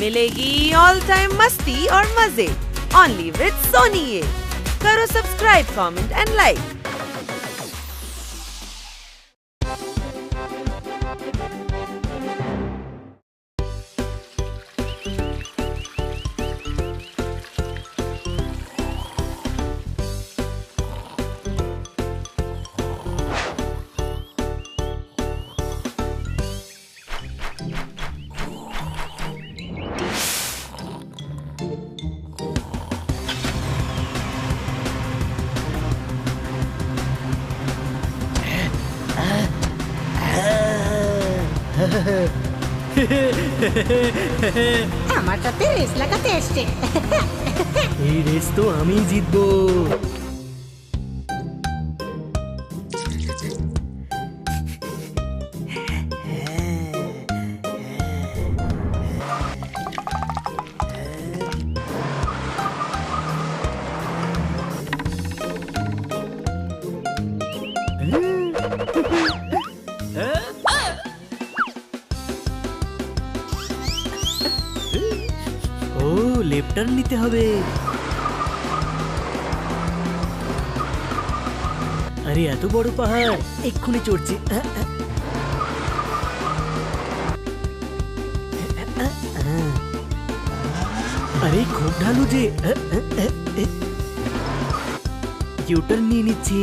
मिलेगी all time मस्ती और मजे ओनली विद सोनी ये। करो सब्सक्राइब, कमेंट एंड लाइक। আমার সাথে রেস লাগাতে এসছে। এই রেস তো আমি জিতবো। লেফট টার্ন নিতে হবে। আরে এত বড় পাহাড়, এক্ষুনি চড়ছি। আরে খুব ঢালু যে। ইউটার্ন নিয়ে নিচ্ছি।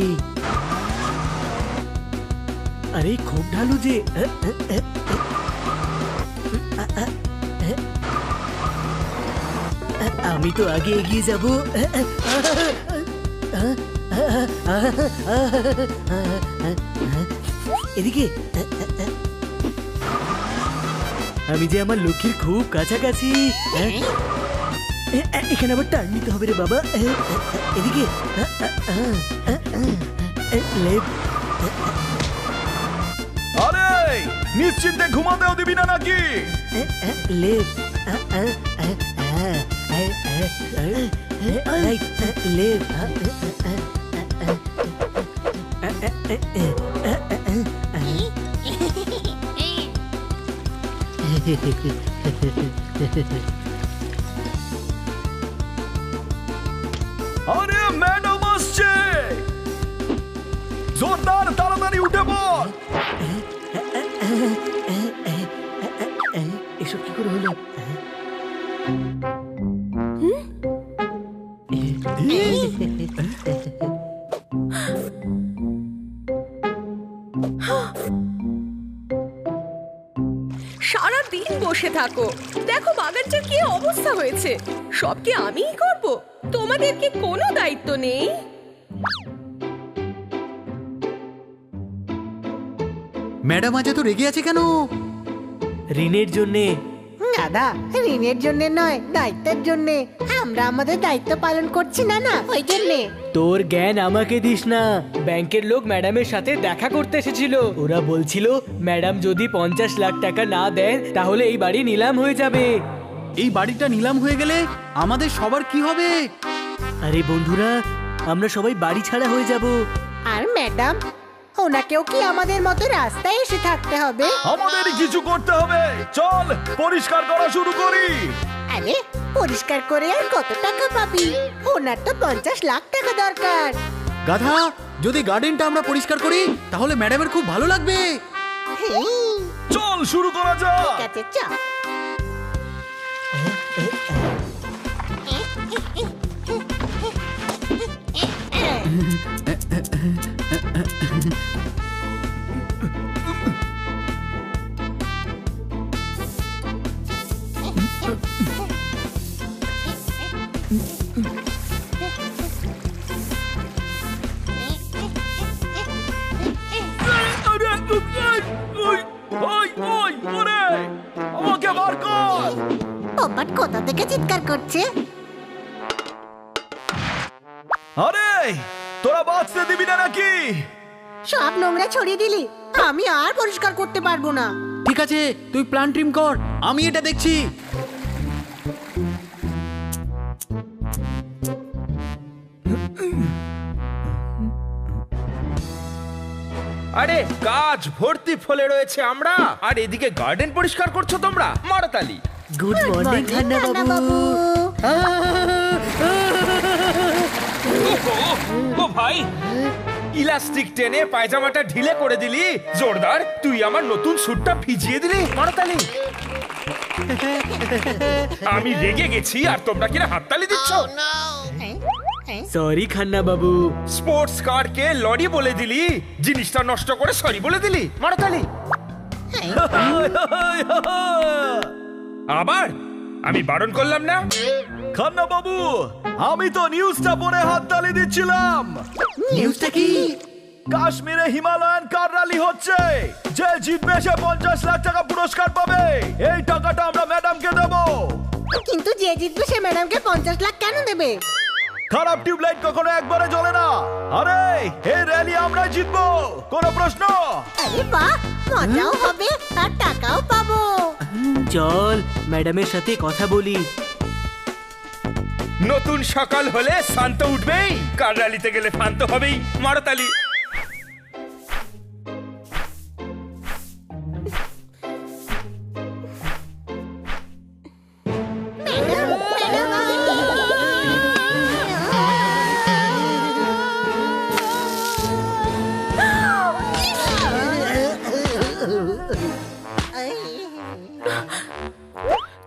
আরে খুব ঢালু যে। আমি তো আগে এগিয়ে যাব। এদিকে আমি যে আমার লক্ষ্যের খুব কাছাকাছি। এখানে আবার টার্ন নিতে হবে রে বাবা। এদিকে আরে নিশ্চিন্তে ঘুমাতেও দিবি না নাকি? Left right, left. আরে ম্যাডাম আসছে, জোরদার তাড়াতাড়ি উঠে পড়। এসব কি করে হলো? সারাদিন বসে থাকো, দেখো বাগানটার কি অবস্থা হয়েছে। সব কি আমিই করব? তোমাদের কি কোনো দায়িত্ব নেই? ম্যাডাম আজ তো রেগে আছে কেন? ঋণের জন্যে। দাদা, ঋণের জন্য নয়, দায়িত্বের জন্য। আমরা আমাদের দায়িত্ব পালন করছি না, না ওই জন্যে। তোর জ্ঞান আমাকে দিস না। ব্যাংকের লোক ম্যাডামের সাথে দেখা করতে এসেছিল। ওরা বলছিল ম্যাডাম যদি 50 লাখ টাকা না দেন তাহলে এই বাড়ি নিলাম হয়ে যাবে। এই বাড়িটা নিলাম হয়ে গেলে আমাদের সবার কি হবে? আরে বন্ধুরা, আমরা সবাই বাড়ি ছাড়া হয়ে যাব। আর ম্যাডাম, ওনাকেও কি আমাদের মতো রাস্তায় এসে থাকতে হবে? আমাদেরই কিছু করতে হবে। চল পরিষ্কার করা শুরু করি। আরে পরিষ্কার করে আর কত টাকা পাবি? ওনার তো 50 লাখ টাকা দরকার। গাধা, যদি গার্ডেনটা আমরা পরিষ্কার করি তাহলে ম্যাডামের খুব ভালো লাগবে। চল শুরু করা যাক। ঠিক আছে, চল। আমাকে বার কর। পোপট কোথা থেকে চিৎকার করছে? আরে তোরা বাঁচতে দিবি না নাকি? সব নোংরা ছড়িয়ে দিলি, আমি আর পরিষ্কার করতে পারবো না। ঠিক আছে, তুই প্ল্যান ট্রিম কর, আমি এটা দেখছি। আরে গাছ ভর্তি ফলে রয়েছে আমরা, আর এদিকে গার্ডেন পরিষ্কার করছো তোমরা? মারতালি গুড মর্নিং খান্না বাবু। ও ভাই, ইলাস্টিক টেনে পায়জামাটা ঢিলে করে দিলি। জোরদার, তুই আমার নতুন স্যুটটা ভিজিয়ে দিলি। মারতালি। আমি রেগে গেছি আর তোমরা কিনা হাততালি দিচ্ছ। সরি খান্না বাবু। স্পোর্টস কারকে লরি বলে দিলি, জিনিসটা নষ্ট করে সরি বলে দিলি। মারতালি। আবার আমি বারণ করলাম না? খান্না বাবু, আমি তো নিউজটা পড়ে হাততালি দিচ্ছিলাম। নিউজটা কি? কাশ্মীরে হিমালয়ান কার র্যালি হচ্ছে। যে জিতবে সে 50 লাখ টাকা পুরস্কার পাবে। এই টাকাটা আমরা ম্যাডামকে দেব। কিন্তু যে জিতবে সে ম্যাডামকে 50 লাখ কেন দেবে? খারাপ টিউবলাইট কখনো একবারে জ্বলে না। আরে এই র্যালি আমরা জিতবো, কোনো প্রশ্ন? আরে বাহ, মজাও হবে আর টাকাও পাবো। চল ম্যাডামের সাথে কথা বলি। নতুন সকাল হলে শান্ত উঠবেই, কার র্যালিতে গেলে শান্ত হবেই। মারতালি।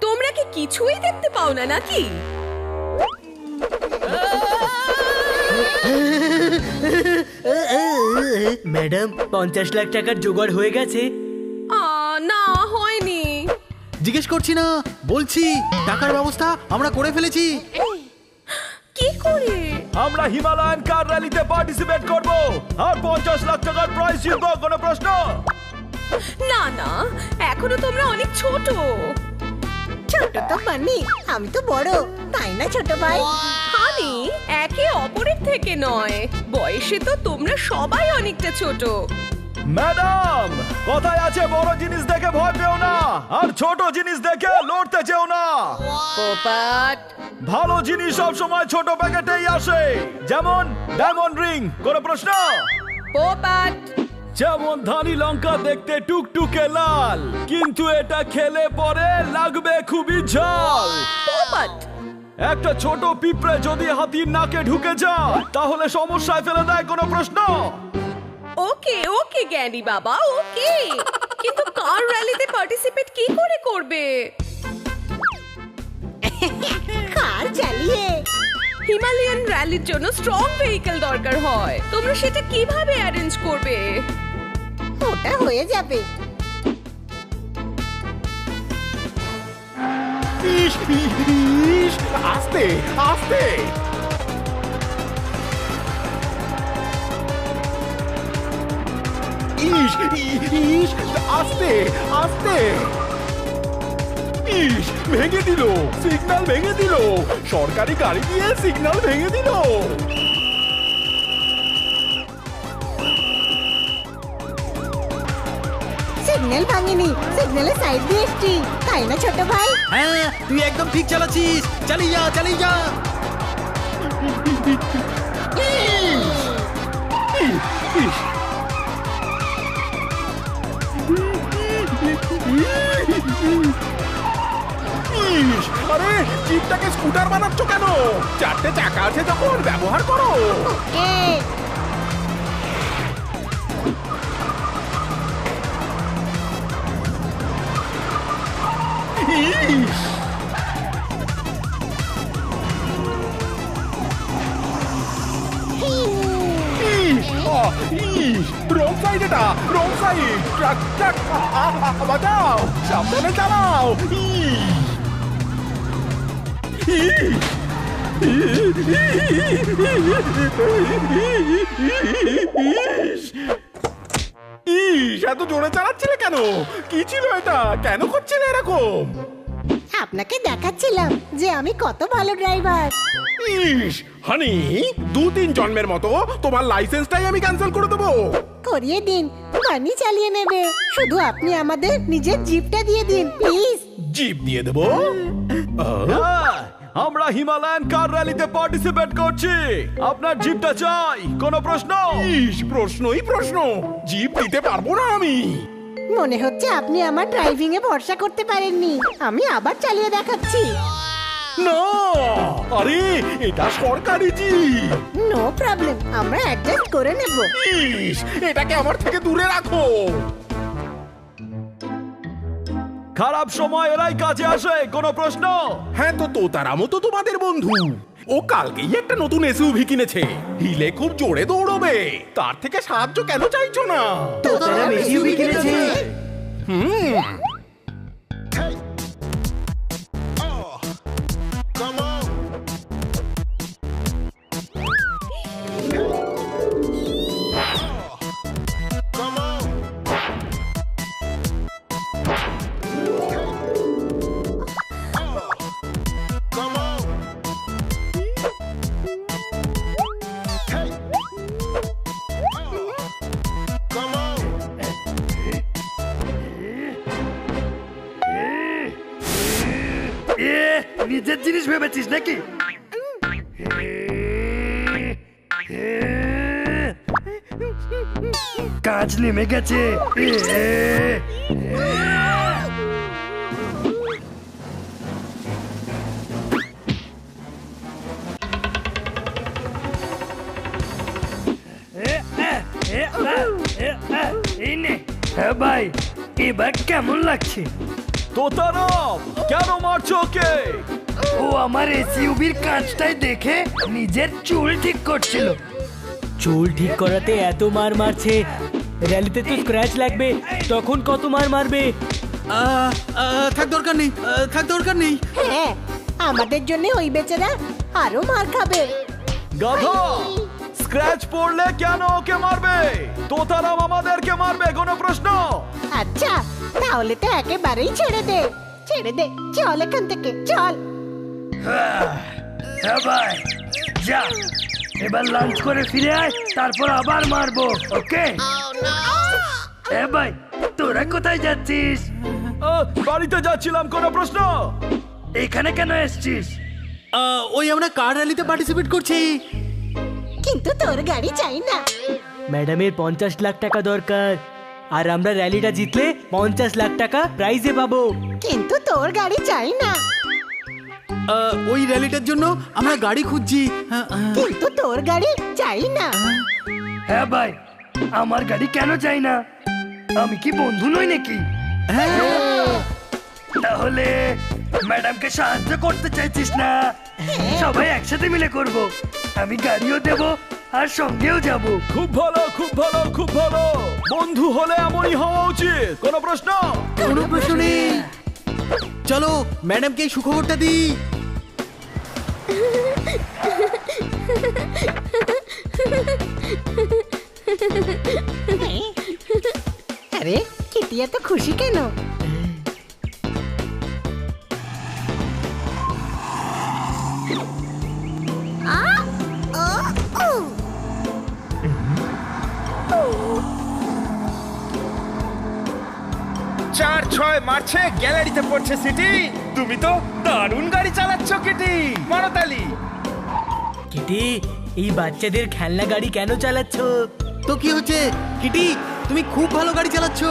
তোমরা কি কিছুই দেখতে পাও না নাকি? ম্যাডাম 50 লাখ টাকার জোগাড় হয়ে গেছে। না, হয়নি। জিজ্ঞেস করছি না, বলছি টাকার ব্যবস্থা আমরা করে ফেলেছি। কি করে? আমরা হিমালয়ান কার র্যালিতে পার্টিসিপেট করব আর 50 লাখ টাকার প্রাইজ জিতবো, কোনো প্রশ্ন? না না, এখনো তোমরা অনেক ছোট। ছোট তো বানি, আমি তো বড়, তাই না ছোট ভাই? হানি, একে অপরের থেকে নয়, বয়সে তো তোমরা সবাই অনেকটা ছোট। ম্যাডাম, কথায় আছে বড় জিনিস দেখে ভয় পেও না আর ছোট জিনিস দেখে লড়তে চেও না। পোপাট, ভালো জিনিস সব সময় ছোট প্যাকেটেই আসে, যেমন ডায়মন্ড রিং, কোনো প্রশ্ন? পোপাট, যেমন ধানি লঙ্কা দেখতে টুকটুকে লাল, কিন্তু এটা খেলে পরে লাগবে খুবই ঝাল। পোপাট, একটা ছোট পিঁপড়ে যদি হাতির নাকে ঢুকে যায় তাহলে সমস্যায় ফেলে দেয়, কোনো প্রশ্ন? ওকে ওকে জ্ঞানী বাবা, ওকে। কিন্তু কার র্যালিতে পার্টিসিপেট কি করে করবে? কার চালিয়ে। হিমালয়ান র্যালির জন্য স্ট্রং ভেহিকল দরকার হয়। তোমরা সেটা কিভাবে অ্যারেঞ্জ করবে? ওটা হয়ে যাবে। আস্তে আস্তে। আস্তে আস্তে। ভেঙে দিল, সিগন্যাল ভেঙে দিল, সরকারি গাড়ি দিয়ে সিগন্যাল ভেঙে দিল। সিগন্যাল ভাঙেনি, সিগন্যালের সাইড দিয়ে এসছি, তাই না ছোট ভাই? হ্যাঁ, তুই একদম ঠিক চালাচ্ছিস। চালিয়ে যা, চালিয়ে যা। আরে জিপটাকে স্কুটার বানাচ্ছ কেন? 4টে চাকা আছে যখন ব্যবহার করো। ওকে। রং সাইড, এটা রং সাইড। ট্রাক ট্রাক, বাঁচাও, সাবধানে চালাও। এত জোরে চালাচ্ছিলে কেন? কি ছিল এটা? কেন করছিলে এরকম? আপনাকে দেখাচ্ছিলাম যে আমি কত ভালো ড্রাইভার। হানি, 2-3 জন্মের মতো তোমার লাইসেন্সটাই আমি ক্যান্সেল করে দেবো। করিয়ে দিন, বানি চালিয়ে নেবে। শুধু আপনি আমাদের নিজের জিপটা দিয়ে দিন প্লিজ। জিপ দিয়ে দেবো? আমরা হিমালয়ান কার র্যালিতে পার্টিসিপেট করছি, আপনার জিপটা চাই, কোনো প্রশ্ন? প্রশ্নই প্রশ্ন, জিপ দিতে পারবো না আমি। মনে হচ্ছে আপনি আমার ড্রাইভিং এ ভরসা করতে পারেননি। আমি আবার চালিয়ে দেখাচ্ছি। না, আরে এটা সরকারি জিপ। নো প্রবলেম, আমরা অ্যাডজাস্ট করে নেব। ইস, এটাকে আমার থেকে দূরে রাখো। খারাপ সময় এরাই কাজে আসে, কোনো প্রশ্ন? হ্যাঁ, তো তোতারামও তো তোমাদের বন্ধু। ও কালকেই একটা নতুন এসইউভি কিনেছে, হিলে খুব জোরে দৌড়বে। তার থেকে সাহায্য কেন চাইছো না? তোতারাম এসইউভি কিনেছে। নিজের জিনিস ভেবেছিস নাকি? কাজ নেমে গেছে। হ্যাঁ ভাই, এবার কেমন লাগছে? তোতারাম, কেন মারছো ওকে? ও আমার এসইউভির কাঁচটাই দেখে নিজের চুল ঠিক করছিল। চুল ঠিক করাতে এত মার মারছে, র্যালিতে তো স্ক্র্যাচ লাগবে, তখন কত মার মারবে? থাক, দরকার নেই, থাক, দরকার নেই। হ্যাঁ, আমাদের জন্য ওই বেচারা আরো মার খাবে। গাধা, স্ক্র্যাচ পড়লে কেন ওকে মারবে? তোতারাম আমাদেরকে মারবে, কোনো প্রশ্ন? আচ্ছা, তাহলে তো একেবারেই ছেড়ে দে। ছেড়ে দে, চল এখান থেকে, চল। হ্যাঁ ভাই, যা এবার লাঞ্চ করে ফিরে আয়, তারপর আবার মারবো। ওকে? হ্যাঁ ভাই, তোরা কোথায় যাচ্ছিস? বাড়িতে যাচ্ছিলাম, কোনো প্রশ্ন? এখানে কেন এসছিস? ওই আমরা কার র্যালিতে পার্টিসিপেট করছি। কিন্তু তোর গাড়ি চাই না। ম্যাডামের 50 লাখ টাকা দরকার, আর আমরা র্যালিটা জিতলে 50 লাখ টাকা প্রাইজে পাবো। কিন্তু তোর গাড়ি চাই না। ওই র্যালিটার জন্য আমরা গাড়ি খুঁজছি। কিন্তু তোর গাড়ি চাই না। হ্যাঁ ভাই, আমার গাড়ি কেন চাই না? আমি কি বন্ধু নই নাকি? তাহলে ম্যাডামকে সাহায্য করতে চাইছিস না? সবাই একসাথে মিলে করব। আমি গাড়িও দেব আর সঙ্গেও যাব। খুব ভালো, খুব ভালো, খুব ভালো। বন্ধু হলে এমনই হওয়া উচিত, কোনো প্রশ্ন? কোনো প্রশ্ন নেই। চলো ম্যাডামকে এই সুখবরটা দিই। আরে, কিটি এত খুশি কেন? চার ছয় মারছে, গ্যালারিতে পড়ছে সিটি। তুমি তো দারুণ গাড়ি চালাচ্ছ কিটি, মারতালি। কিটি, এই বাচ্চাদের খেলনা গাড়ি কেন চালাচ্ছ? তো কি হচ্ছে কিটি, তুমি খুব ভালো গাড়ি চালাচ্ছ।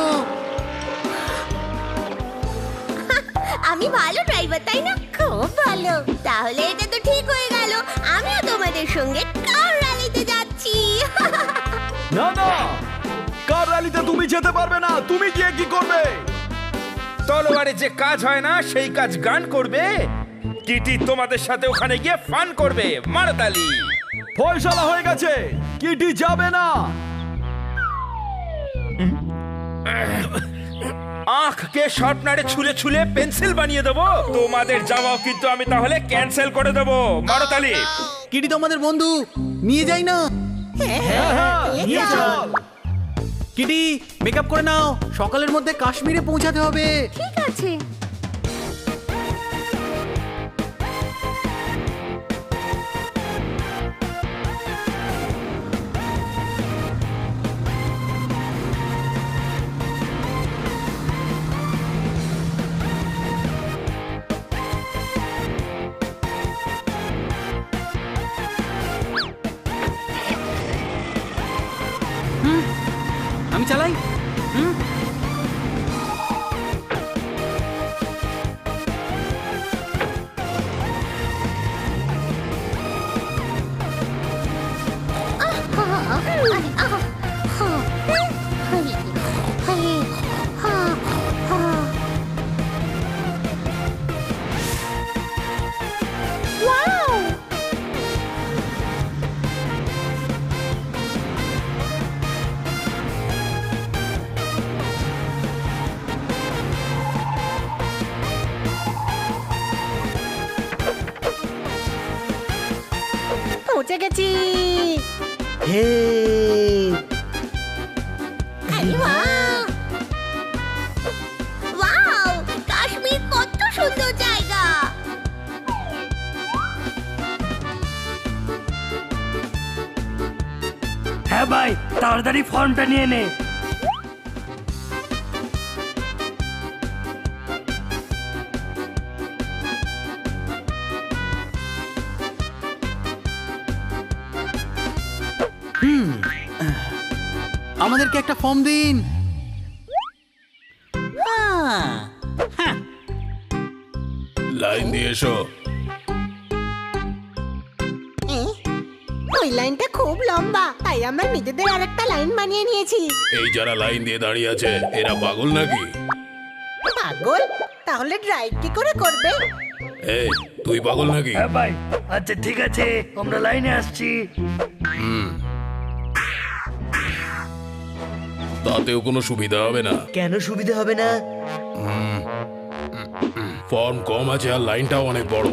আমি ভালো ড্রাইভার, তাই না? খুব ভালো। তাহলে এটা তো ঠিক হয়ে গেল, আমিও তোমাদের সঙ্গে কার র্যালিতে যাচ্ছি। না না, কার র্যালিতে তুমি যেতে পারবে না। তুমি গিয়ে কি করবে? তলোয়ারে যে কাজ হয় না সেই কাজ গান করবে। কিটি তোমাদের সাথে ওখানে গিয়ে ফান করবে, মারতালি। ফয়সালা হয়ে গেছে, কিটি যাবে না। আঁখকে শার্পনারে ছুলে ছুলে পেন্সিল বানিয়ে দেবো। তোমাদের যাওয়াও কিন্তু আমি তাহলে ক্যান্সেল করে দেবো, মারতালি। কিটি তো আমাদের বন্ধু, নিয়ে যাই না? নিয়ে চল। কিটি, মেকআপ করে নাও, সকালের মধ্যে কাশ্মীরে পৌঁছাতে হবে। ঠিক আছে। আমি চালাই। পৌঁছে গেছি। হে আরে বাহ! ওয়াও, কাশ্মীর কত সুন্দর জায়গা। হ্যাঁ ভাই, তাড়াতাড়ি ফর্মটা নিয়ে নে। আমাদেরকে একটা ফর্ম দিন। লাইন দিয়ে এসো। ওই লাইনটা খুব লম্বা, তাই আমরা নিজেদের আরেকটা লাইন বানিয়ে নিয়েছি। এই যারা লাইন দিয়ে দাঁড়িয়ে আছে এরা পাগল নাকি? পাগল? তাহলে ড্রাইভ কি করে করবে? এই তুই পাগল নাকি? হ্যাঁ ভাই, আচ্ছা ঠিক আছে, আমরা লাইনে আসছি। তাতেও কোনো সুবিধা হবে না। কেন সুবিধা হবে না? ফর্ম কম আছে আর লাইনটাও অনেক বড়।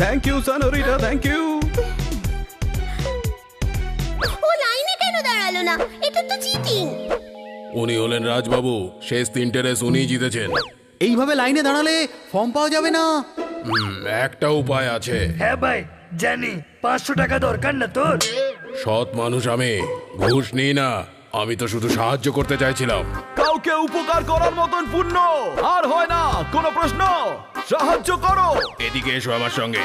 Thank you senorita, thank you. ও লাইনে কেন দাঁড়ালো না? এটা তো চিটিং। উনি হলেন রাজবাবু, শেষ 3টে রেস উনিই জিতেছেন। এইভাবে লাইনে দাঁড়ালে ফর্ম পাওয়া যাবে না। একটা উপায় আছে। হ্যাঁ ভাই জানি, 500 টাকা দরকার না তোর? সৎ মানুষ আমি, ঘুষ নিই না। আমি তো শুধু সাহায্য করতে চাইছিলাম। কাউকে উপকার করার মতন পুণ্য আর হয় না। কোনো প্রশ্ন? সাহায্য করো। এদিকে এসো আমার সঙ্গে।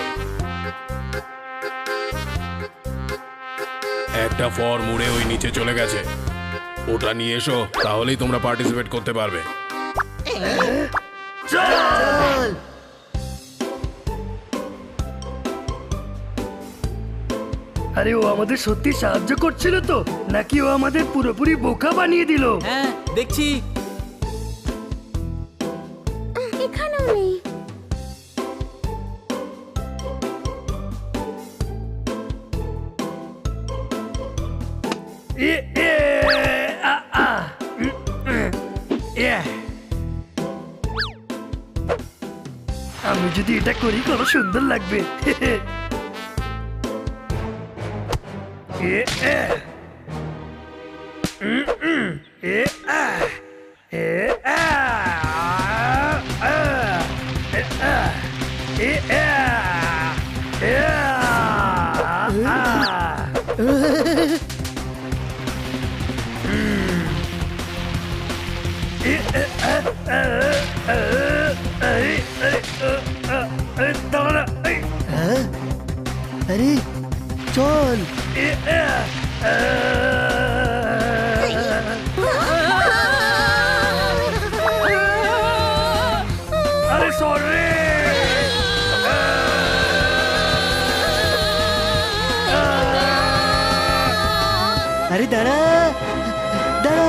একটা ফর্ম উড়ে ওই নিচে চলে গেছে, ওটা নিয়ে এসো, তাহলেই তোমরা পার্টিসিপেট করতে পারবে। চল। আরে ও আমাদের সত্যি সাহায্য করছিল তো, নাকি ও আমাদের পুরোপুরি বোকা বানিয়ে দিল? হ্যাঁ দেখছি। এখানেও নেই। এ এ আ আ এ। আমি যদি এটা করি কত সুন্দর লাগবে। এ এ এ আ এ আ আ এ আ এ আ এ আরে চল। আরে সরে। আরে দাঁড়া দাঁড়া।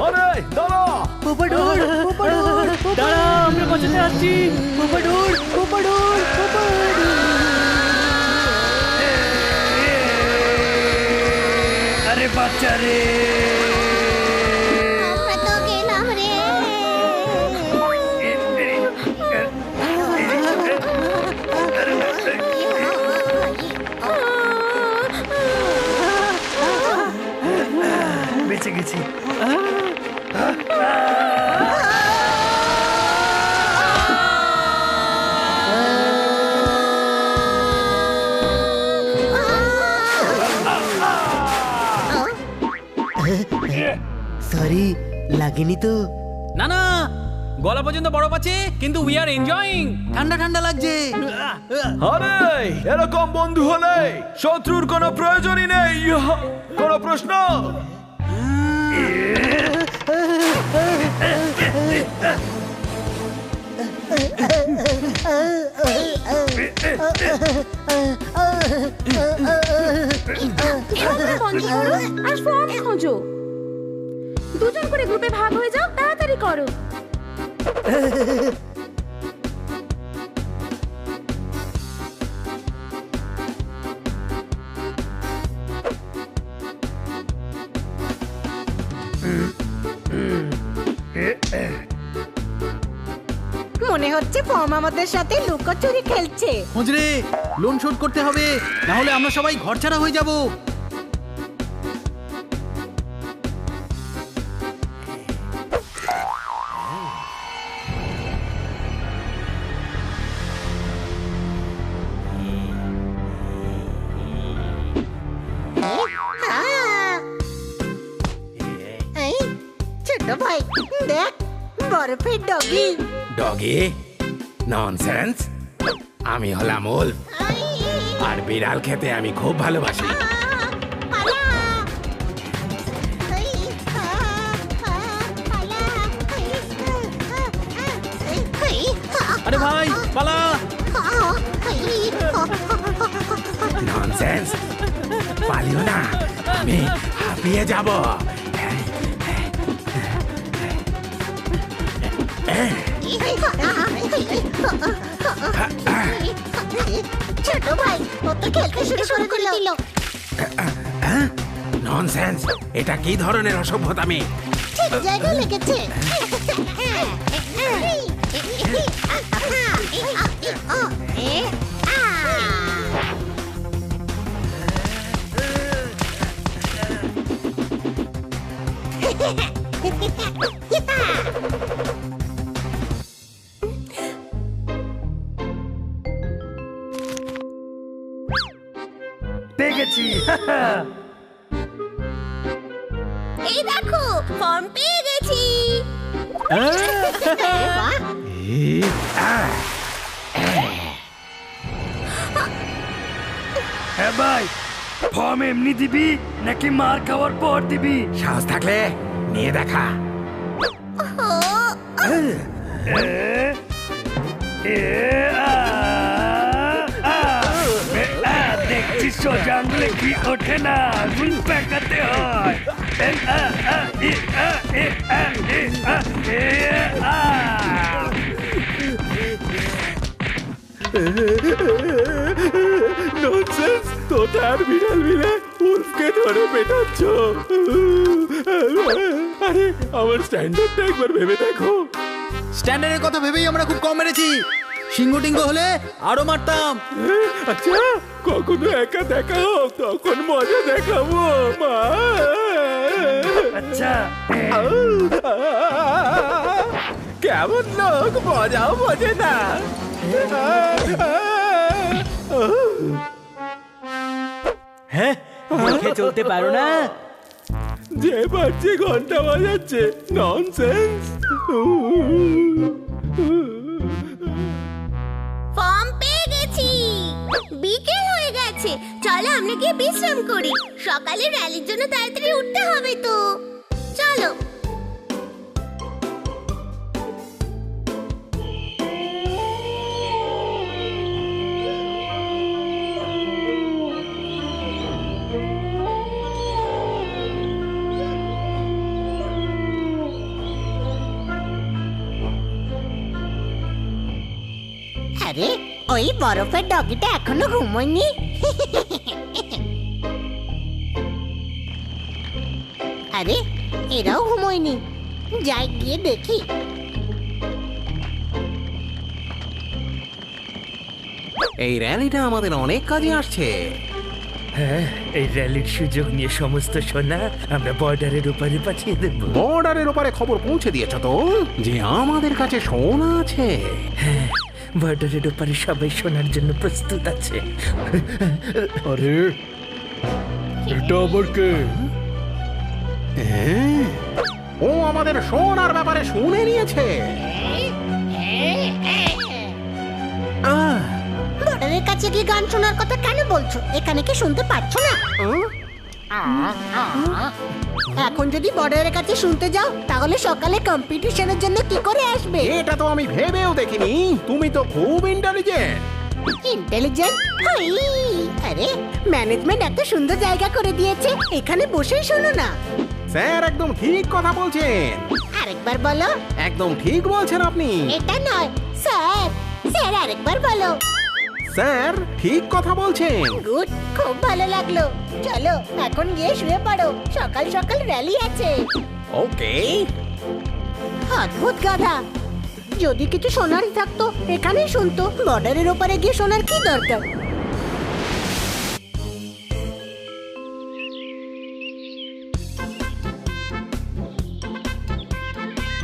আরে দাঁড়া। পোপাডোর পোপাডোর দাঁড়া, আমরা বাঁচাতে আসছি। পোপাডোর পোপাডোর পোপাডোর। আরে বাচ্চা রে। আমরা তো গেলাম রে। বেঁচে গেছি। সরি, লাগেনি তো? না না, গলা পর্যন্ত বরফ আছে, কিন্তু উই আর এনজয়িং। ঠান্ডা ঠান্ডা লাগছে। আরে এরকম বন্ধু হলে শত্রুর কোনো প্রয়োজনই নেই। কোনো প্রশ্ন? ঝগড়া বন্ধ করো আর ফর্ম খোঁজো। দুজন করে গ্রুপে ভাগ হয়ে যাও, তাড়াতাড়ি করো। মনে হচ্ছে ফর্ম আমাদের সাথে লুকোচুরি খেলছে। খোঁজরে লোন শোধ করতে হবে, না হলে আমরা সবাই ঘরছাড়া হয়ে যাব। এই, ছোট ভাই দেখ, বরফের ডগি। ডগি ননসেন্স, আমি হলাম উলফ, আর বিড়াল খেতে আমি খুব ভালোবাসি। আরে ভাই পালা! ননসেন্স, পালিও না, আমি হাঁপিয়ে যাব। ছোট ভাই ও তো খেলতে শুরু করে দিল। ননসেন্স, এটা কি ধরনের অসভ্যতামি? ঠিক জায়গায় লেগেছে। পেয়ে গেছি। এই দেখো ফর্ম পেয়ে গেছি। হ্যাঁ ভাই, ফর্ম এমনি দিবি নাকি মার খাওয়ার পর দিবি? সাহস থাকলে নিয়ে দেখা। দেখছি সোজা আঙুলে কি ওঠে না, আঙুল পেঁকাতে হয়। ননসেন্স, তোতা আর বিড়াল মিলে উলফকে ধরে পেটাচ্ছ। আরে আমার স্ট্যান্ডার্ডটা একবার ভেবে দেখো। স্ট্যান্ডার্ডের কথা ভেবেই আমরা খুব কম মেরেছি। সিংহ টিঙ্গ হলে আরো মারতাম। আচ্ছা, কখনো একা দেখা হোক, তখন মজা দেখাবো মা। আচ্ছা, কেমন লোক, মজাও বোঝে না। হ্যাঁ, দেখে চলতে পারো না? যে পারছে ঘন্টা বাজাচ্ছে। ননসেন্স। ফর্ম পেয়ে গেছি। বিকেল হয়ে গেছে, চলো আমরা গিয়ে বিশ্রাম করি। সকালে র্যালির জন্য তাড়াতাড়ি উঠতে হবে তো। চলো। আরে ওই বরফের ডগিটা এখনো ঘুমোয়নি। আরে এরাও ঘুমোয়নি, যাই গিয়ে দেখি। এই র্যালিটা আমাদের অনেক কাজে আসছে। হ্যাঁ, এই র্যালির সুযোগ নিয়ে সমস্ত সোনা আমরা বর্ডারের ওপারে পাঠিয়ে দেব। বর্ডারের ওপারে খবর পৌঁছে দিয়েছ তো যে আমাদের কাছে সোনা আছে? হ্যাঁ, বর্ডারের ওপারে সবাই সোনার জন্য প্রস্তুত আছে। আরে এটা আবার কে? ও আমাদের সোনার ব্যাপারে শুনে নিয়েছে। বর্ডারের কাছে গিয়ে গান শোনার কথা কেন বলছো? এখানে কি শুনতে পাচ্ছ না? এখন যদি বর্ডারের কাছে শুনতে যাও তাহলে সকালে কম্পিটিশনের জন্য কি করে আসবে? এটা তো আমি ভেবেও দেখিনি। তুমি তো খুব ইন্টেলিজেন্ট। ইন্টেলিজেন্ট? আরে ম্যানেজমেন্ট এত সুন্দর জায়গা করে দিয়েছে, এখানে বসেই শোনো না। স্যার একদম ঠিক কথা বলছেন। আরেকবার বলো। একদম ঠিক বলছেন আপনি। এটা নয় স্যার, স্যার আরেকবার বলো। স্যার ঠিক কথা বলছেন। গুড, খুব ভালো লাগলো। চলো এখন গিয়ে শুয়ে পড়ো, সকাল সকাল র্যালি আছে। ওকে। অদ্ভুত গাধা। যদি কিছু শোনারই থাকতো এখানেই শুনতো, বর্ডারের ওপারে গিয়ে শোনার কি দরকার।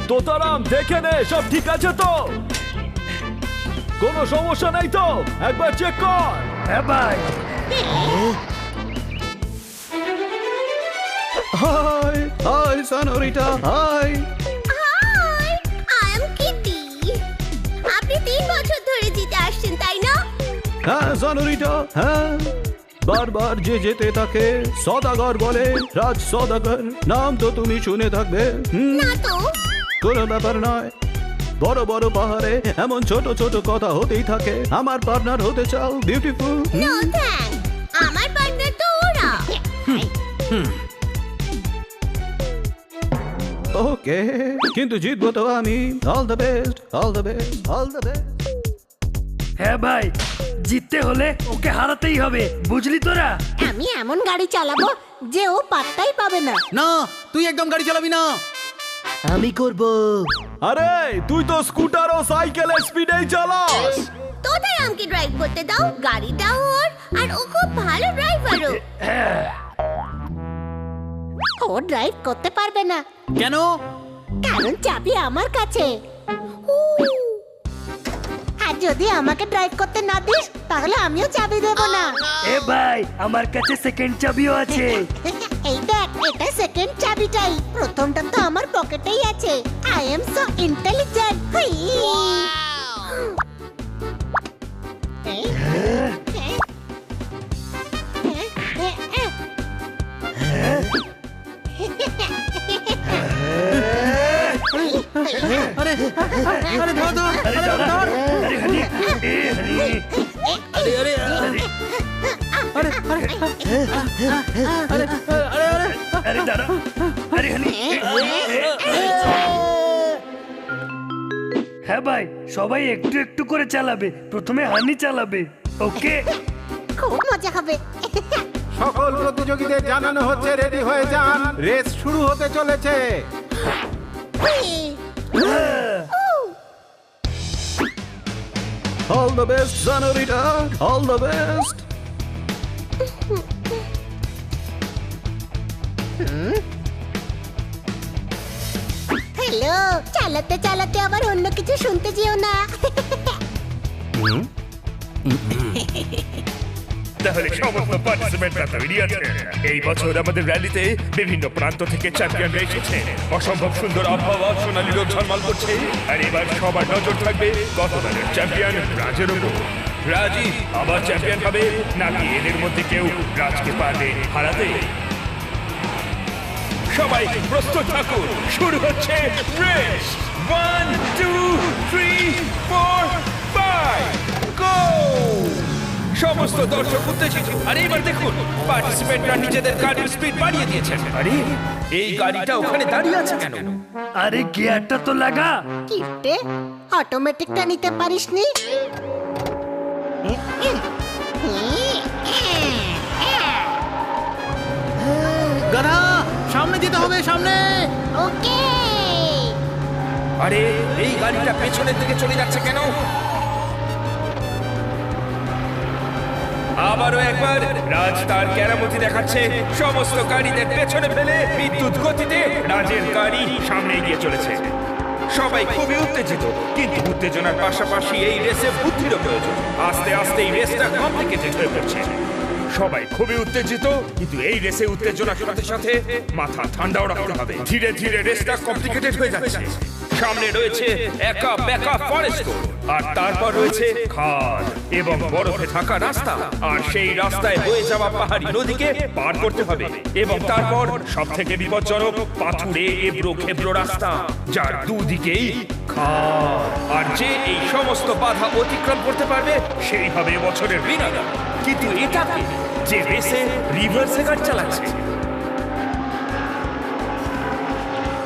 তোতারাম দেখে নে সব ঠিক আছে তো, কোনো সমস্যা নাই তো, একবার চেক কর। হ্যাঁ ভাই। Hi hi senorita, hi. Hi, I am Kitty. আপনি 3 বছর ধরে জিতে আসছেন তাই না? হ্যাঁ সনোরিটা, হ্যাঁ। বারবার যে যেতে থাকে সদাগর বলে, রাজ সদাগর নাম তো তুমি শুনে থাকবে। না তো। কোনো ব্যাপার নয়, বড় বড় পাহাড়ে এমন ছোট ছোট কথা হতেই থাকে। আমার পার্টনার হতে চাও বিউটিফুল? নো থ্যাঙ্ক, আমার পার্টনার তো ওরা। ওকে, কিন্তু জিতবো তো আমি। All the best, all the best, all the best. হ্যাঁ ভাই, জিততে হলে ওকে হারাতেই হবে, বুঝলি তোরা? আমি এমন গাড়ি চালাবো যে ও পাত্তাই পাবে না। না, তুই একদম গাড়ি চালাবি না। আমি করব। আরে তুই তো স্কুটার ও সাইকেলের স্পিডেই চালাস। তোতারামকে ড্রাইভ করতে দাও, গাড়িটাও ওর, আর ও খুব ভালো ড্রাইভারও। ও ড্রাইভ করতে পারবে না। কেন? কারণ চাবি আমার কাছে। আর যদি আমাকে ড্রাইভ করতে না দিস তাহলে আমিও চাবি দেব না। এ ভাই, আমার কাছে সেকেন্ড চাবিও আছে। এই দেখ, এটা সেকেন্ড চাবিটাই, প্রথমটা তো আমার পকেটেই আছে। I am so intelligent. আরে আরে ধর ধর, আরে দাঁড়া, আরে হানি, এ হানি, আরে আরে আরে আরে আরে আরে আরে দাঁড়া, আরে হানি। হ্যাঁ ভাই, সবাই একটু একটু করে চালাবে, প্রথমে হানি চালাবে, ওকে? খুব মজা হবে। সকল প্রতিযোগীদের জানানো হচ্ছে রেডি হয়ে যান, রেস শুরু হতে চলেছে। All the best senorita, all the best. Hello, চালাতে চালাতে আবার অন্য কিছু শুনতে যেও না। তাহলে সমস্ত পার্টিসিপেন্টরা তৈরি আছে। এই বছর আমাদের র্যালিতে বিভিন্ন প্রান্ত থেকে চ্যাম্পিয়নরা এসেছে। অসম্ভব সুন্দর আবহাওয়া, সোনালী রোদ ঝলমল করছে। আর এবার সবার নজর থাকবে গতবারের চ্যাম্পিয়ন রাজের উপর। রাজই আবার চ্যাম্পিয়ন হবে নাকি এদের মধ্যে কেউ রাজকে পারবে হারাতে? সবাই প্রস্তুত থাকুন, শুরু হচ্ছে রেস। 1 2 3 4 5 গো! সমস্ত দর্শক উত্তেজিত। আর এবার দেখুন, পার্টিসিপেন্টরা নিজেদের গাড়ির স্পিড বাড়িয়ে দিয়েছেন। আরে এই গাড়িটা ওখানে দাঁড়িয়ে আছে কেন? আরে গিয়ারটা তো লাগা। কিপটে, অটোমেটিকটা নিতে পারিসনি? গাধা, সামনে যেতে হবে, সামনে। ওকে। আরে এই গাড়িটা পেছনের দিকে চলে যাচ্ছে কেন? আবারও একবার রাজ তার কেরামতি দেখাচ্ছে। সমস্ত গাড়িদের পেছনে ফেলে বিদ্যুৎ গতিতে রাজের গাড়ি সামনে এগিয়ে চলেছে। সবাই খুবই উত্তেজিত, কিন্তু উত্তেজনার পাশাপাশি এই রেসে বুদ্ধিরও প্রয়োজন। আস্তে আস্তে এই রেসটা কমপ্লিকেটেড হয়ে পড়ছে। সবাই খুবই উত্তেজিত, কিন্তু এই রেসে উত্তেজনার সাথে সাথে মাথা ঠান্ডাও রাখতে হবে। ধীরে ধীরে রেসটা কমপ্লিকেটেড হয়ে যাচ্ছে। সামনে রয়েছে একা বেকা ফরেস্ট, আর তারপর রয়েছে খাদ এবং বরফে থাকা রাস্তা। আর সেই রাস্তায় বয়ে যাওয়া পাহাড়ি নদীকে পার করতে হবে। এবং তারপর সব থেকে বিপজ্জনক পাথুরে এবড়ো খেবড়ো রাস্তা, যার দুদিকেই খাদ। আর যে এই সমস্ত বাধা অতিক্রম করতে পারবে সেই হবে বছরের উইনার। কিন্তু এটাকে যে রেসে রিভার্সে গাড়ি চালাচ্ছে,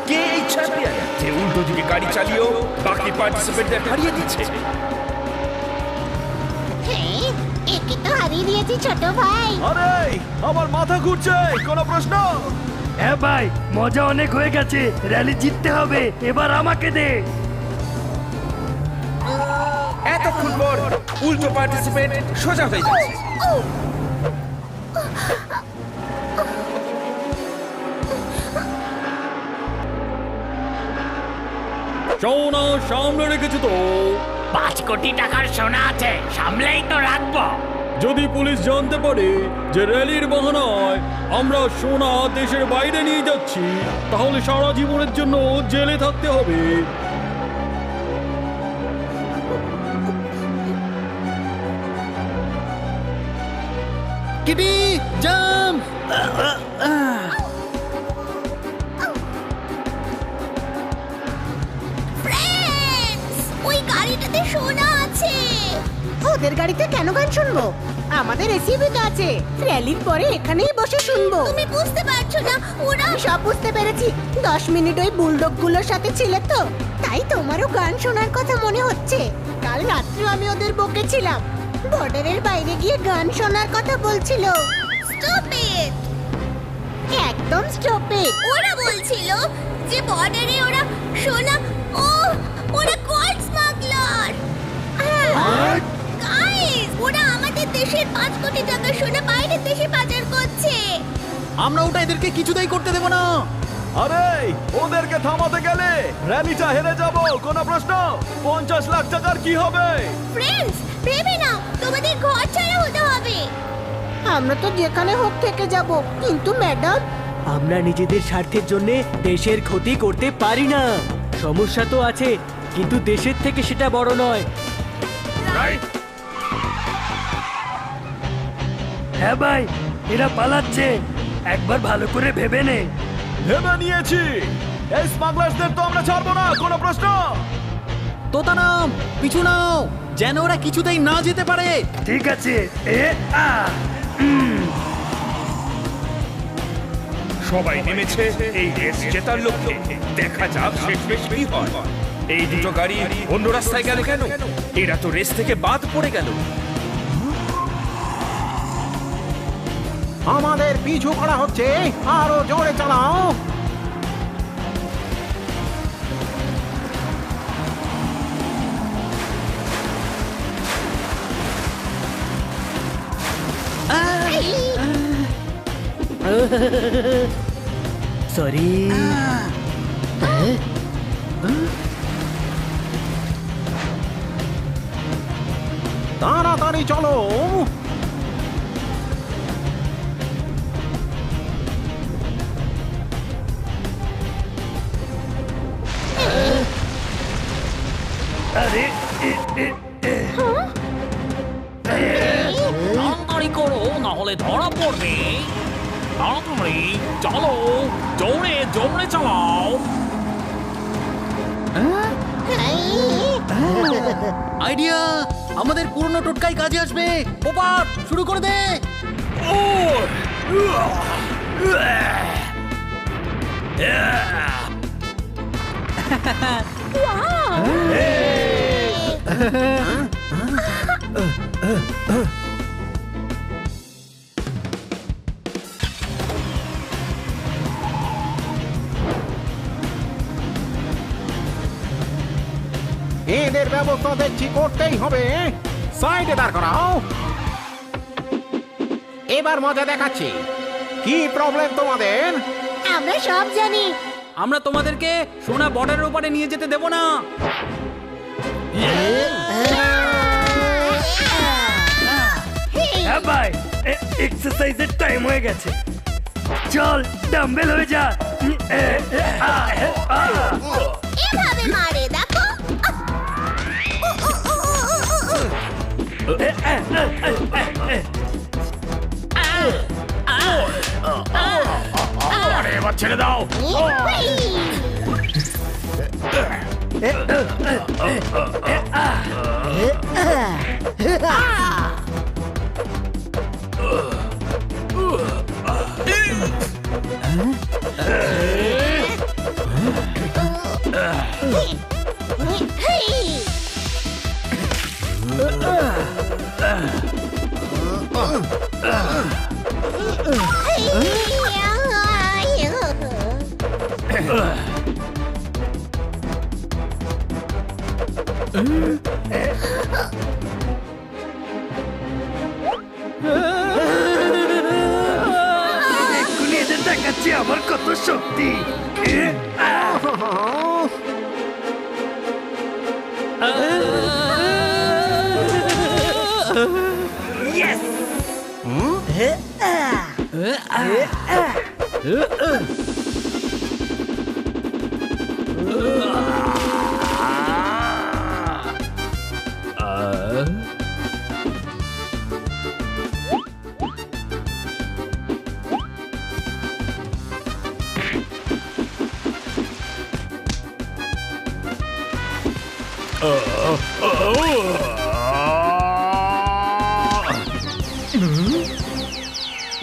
কে এই চ্যাম্পিয়ন যে উল্টো দিকে গাড়ি চালিয়েও বাকি পার্টিসিপেন্টদের হারিয়ে দিচ্ছে? একে তো হারিয়ে দিয়েছি ছোট ভাই। আরে আমার মাথা ঘুরছে, কোনো প্রশ্ন? হ্যাঁ ভাই, মজা অনেক হয়ে গেছে, র্যালি জিততে হবে, এবার আমাকে দে। এতক্ষণ পর উল্টো পার্টিসিপেন্ট সোজা হয়ে যাচ্ছে। সোনা সামনে রেখেছি তো। 5 কোটি টাকার সোনা আছে, সামলেই তো রাখবো। যদি পুলিশ জানতে পারে যে র্যালির বাহানায় আমরা সোনা দেশের বাইরে নিয়ে যাচ্ছি, তাহলে সারা জীবনের জন্য জেলে থাকতে হবে। কিটি জাম। ফ্রেন্ডস, ওই গাড়িটাতে সোনা আছে। ওদের গাড়িতে কেন গান শুনবো? আমাদের এসইউভি তো আছে, র্যালির পরে এখানেই বসে শুনবো। তুমি বুঝতে পারছো না, ওরা আমি সব বুঝতে পেরেছি। 10 মিনিট ওই বুলডগ গুলোর সাথে ছিলে তো, তাই তোমারও গান শোনার কথা মনে হচ্ছে। কাল রাত্রে আমি ওদের বকেছিলাম, বর্ডারের বাইরে গিয়ে গান শোনার কথা বলছিল। Stop it. একদম স্টপ ইট। ওরা বলছিল যে বর্ডারে ওরা সোনা, ওরা গোল্ড স্মাগলার। গাইস, ওরা আমাদের দেশের 5 কোটি টাকা সোনা বাইরের দেশে পাচার করছে। আমরা ওটা এদেরকে কিছুতেই করতে দেব না। আরে ওদেরকে থামাতে গেলে র্যালিটা হেরে যাব, কোনো প্রশ্ন? 50 লাখ টাকার কি হবে? ফ্রেন্ডস, ভেবে নাও, তোমাদের ঘর ছাড়া হতে হবে। আমরা তো যেখানে হোক থেকে যাব, কিন্তু ম্যাডাম, আমরা নিজেদের স্বার্থের জন্য দেশের ক্ষতি করতে পারি না। সমস্যা তো আছে, কিন্তু দেশের থেকে সেটা বড় নয়। হ্যাঁ ভাই, এরা পালাচ্ছে, একবার ভালো করে ভেবে নে। ভেবে নিয়েছি, এই স্মাগলারদের তো আমরা ছাড়বো না, কোনো প্রশ্ন? তোতা নাম, পিছু নাও, যেন ওরা কিছুতেই না যেতে পারে। ঠিক আছে। সবাই নেমেছে এই রেস জেতার লক্ষ্যে। দেখা যাক শেষমেশ কি হয়। এই দুটো গাড়ি অন্য রাস্তায় গেল কেন? এরা তো রেস থেকে বাদ পড়ে গেল। আমাদের পিছু করা হচ্ছে, আরো জোরে চালাও। সরি। তাড়াতাড়ি চলো। আরে তাড়াতাড়ি করো, না হলে ধরা পড়বে। তাড়াতাড়ি চলো, জোরে জোরে চালাও। আইডিয়া, আমাদের পুরনো টোটকাই কাজে আসবে। পোপার শুরু করে দে। এদের ব্যবস্থা দেখছি করতেই হবে। সাইডে দাঁড় করাও। এবার মজা দেখাচ্ছি। কি প্রবলেম তোমাদের? আমরা সব জানি। আমরা তোমাদেরকে সোনা বর্ডারের উপরে নিয়ে যেতে দেব না। হ্যাঁ ভাই, এক্সারসাইজের টাইম হয়ে গেছে। চল, ডাম্বেল হয়ে যা। এভাবে মারে, দেখো। আরে এবার ছেড়ে দাও। এক্ষুনি এদের দেখাচ্ছি আমার কত শক্তি। Yes!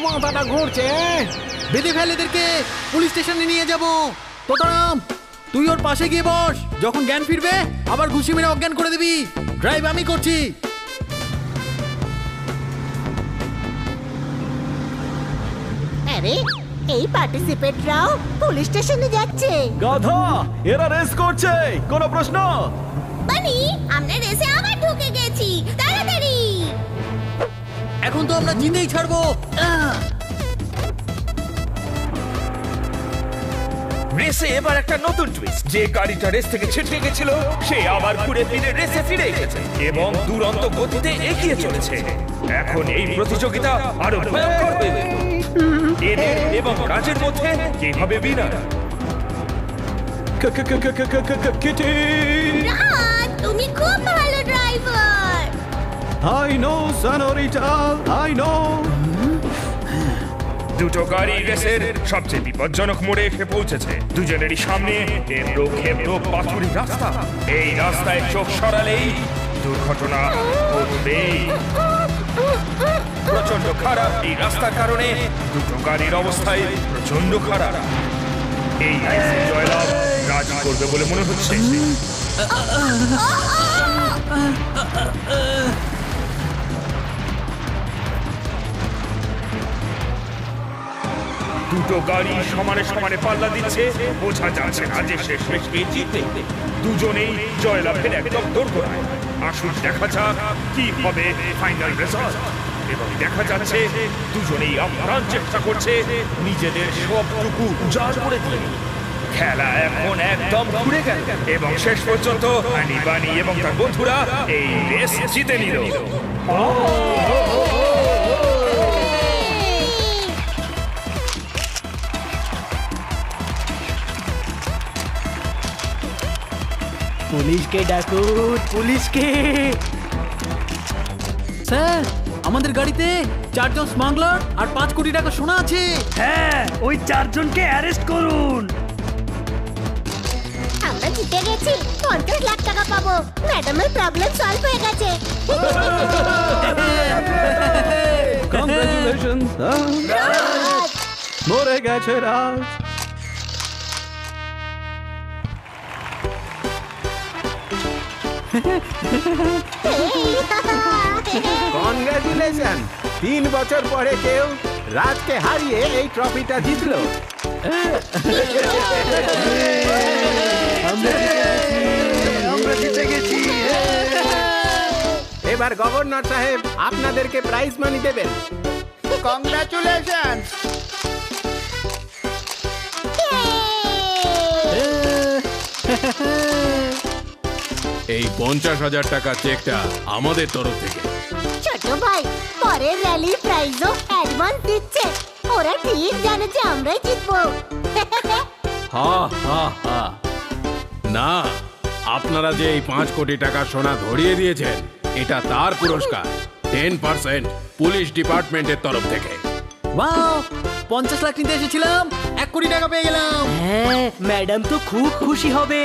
মাথাটা ঘুরছে। বেঁধে ফেল এদেরকে, পুলিশ স্টেশনে নিয়ে যাব। তোতারাম, তুই ওর পাশে গিয়ে বস। যখন জ্ঞান ফিরবে আবার ঘুষি মেরে অজ্ঞান করে দিবি। ড্রাইভ আমি করছি। আরে এই পার্টিসিপেন্টরাও পুলিশ স্টেশনে যাচ্ছে। গাধা, এরা রেস করছে, কোনো প্রশ্ন? বানি, আমরা রেসে আবার ঢুকে গেছি, তাড়াতাড়ি। এখন তো আমরা জিতেই ছাড়বো। রেসে এবার একটা নতুন টুইস্ট। যে গাড়িটা রেস থেকে ছিটকে গেছিল সে আবার ঘুরে ফিরে রেসে ফিরে এসেছে এবং দুরন্ত গতিতে এগিয়ে চলেছে। এখন এই প্রতিযোগিতা আরো ভয়ঙ্কর হয়ে উঠল। এদের এবং রাজের মধ্যে কে হবে উইনার? কিটি, রাজ, তুমি খুব ভালো driver. I know, senorita, I know. দুটো গাড়ি রেসের সবচেয়ে বিপজ্জনক মোড়ে এসে পৌঁছেছে। দুজনেরই সামনে এবড়ো খেবড়ো পাথুরি রাস্তা। এই রাস্তায় চোখ সরালেই দুর্ঘটনা ঘটবেই। প্রচন্ড খারাপ এই রাস্তার কারণে দুটো গাড়ির অবস্থায় প্রচন্ড খারাপ। এই রেসে জয়লাভ রাজ করবে বলে মনে হচ্ছে। দুটো গাড়ি সমানে সমানে পাল্লা দিচ্ছে, বোঝা যাচ্ছে না যে শেষমেশ কে জিতবে। দুজনেই জয়লাভের একদম দোরগোড়ায়। আসুন দেখা যাক কি হবে ফাইনাল রেজাল্ট। এবং দেখা যাচ্ছে দুজনেই আপ্রাণ চেষ্টা করছে নিজেদের সবটুকু উজাড় করে দিয়ে। খেলা এখন একদম ঘুরে গেল এবং শেষ পর্যন্ত হানি বানি এবং তার বন্ধুরা এই রেস জিতে নিল। পুলিশকে ডাকুন, পুলিশকে। স্যার, আমাদের গাড়িতে 4 জন স্মাগলার আর 5 কোটি টাকা সোনা আছে। হ্যাঁ, ওই 4 জনকে অ্যারেস্ট করুন। আমরা জিতে গেছি, 50 লাখ টাকা পাবো। ম্যাডামের প্রবলেম সলভ হয়ে গেছে। Congratulations, রাজ! মরে গেছে রাজ। কনগ্রাচুলেশন, 3 বছর পরে কেউ রাজকে হারিয়ে এই ট্রফিটা জিতলো। আমরা জিতে গেছি। এবার গভর্নর সাহেব আপনাদেরকে প্রাইজ মানি দেবেন। কনগ্রাচুলেশন। এই 50,000 টাকা চেকটা আমাদের তরফ থেকে। ছোট ভাই, পরের র্যালির প্রাইজও অ্যাডভান্স দিচ্ছে। ওরা ঠিক জানে যে আমরাই জিতবো। হা হা হা। না, আপনারা যে এই 5 কোটি টাকা সোনা ধরিয়ে দিয়েছেন, এটা তার পুরস্কার। 10% পুলিশ ডিপার্টমেন্টের তরফ থেকে। ওয়াও, 50 লাখ নিতে এসেছিলাম, 1 কোটি টাকা পেয়ে গেলাম। হ্যাঁ, ম্যাডাম তো খুব খুশি হবে।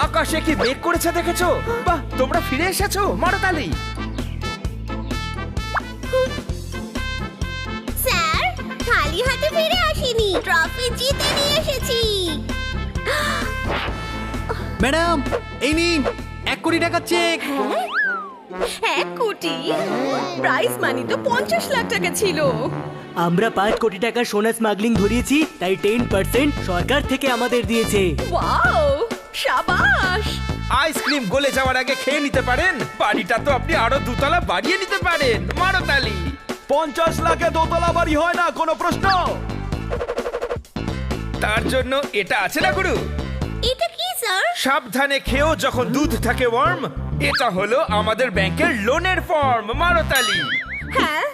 আকাশে কি মেঘ করেছে দেখেছো? বাহ, তোমরা ফিরে এসেছো, মারো তালি। স্যার, খালি হাতে ফিরে আসিনি, ট্রফি জিতে নিয়ে এসেছি। ম্যাডাম, এই নিন 1 কোটি টাকার চেক। 1 কোটি? প্রাইজ মানি তো 50 লাখ টাকা ছিল। আমরা 5 কোটি টাকা সোনা স্মাগলিং ধরিয়েছি, তাই 10% সরকার থেকে আমাদের দিয়েছে। ওয়াও, শাবাশ। আইসক্রিম গলে যাওয়ার আগে খেয়ে নিতে পারেন, বাড়িটা তো আপনি আরো 2 তলা বাড়িয়ে নিতে পারেন, মারো তালি। 50 লাখে 2 তলা বাড়ি হয় না, কোনো প্রশ্ন? তার জন্য এটা আছে না গুরু? এটা কি স্যার? সাবধানে খেও যখন দুধ থাকে ওয়ার্ম। এটা হলো আমাদের ব্যাংকের লোনের ফর্ম, মারো তালি। হ্যাঁ,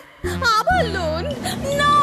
আবার লোন? না।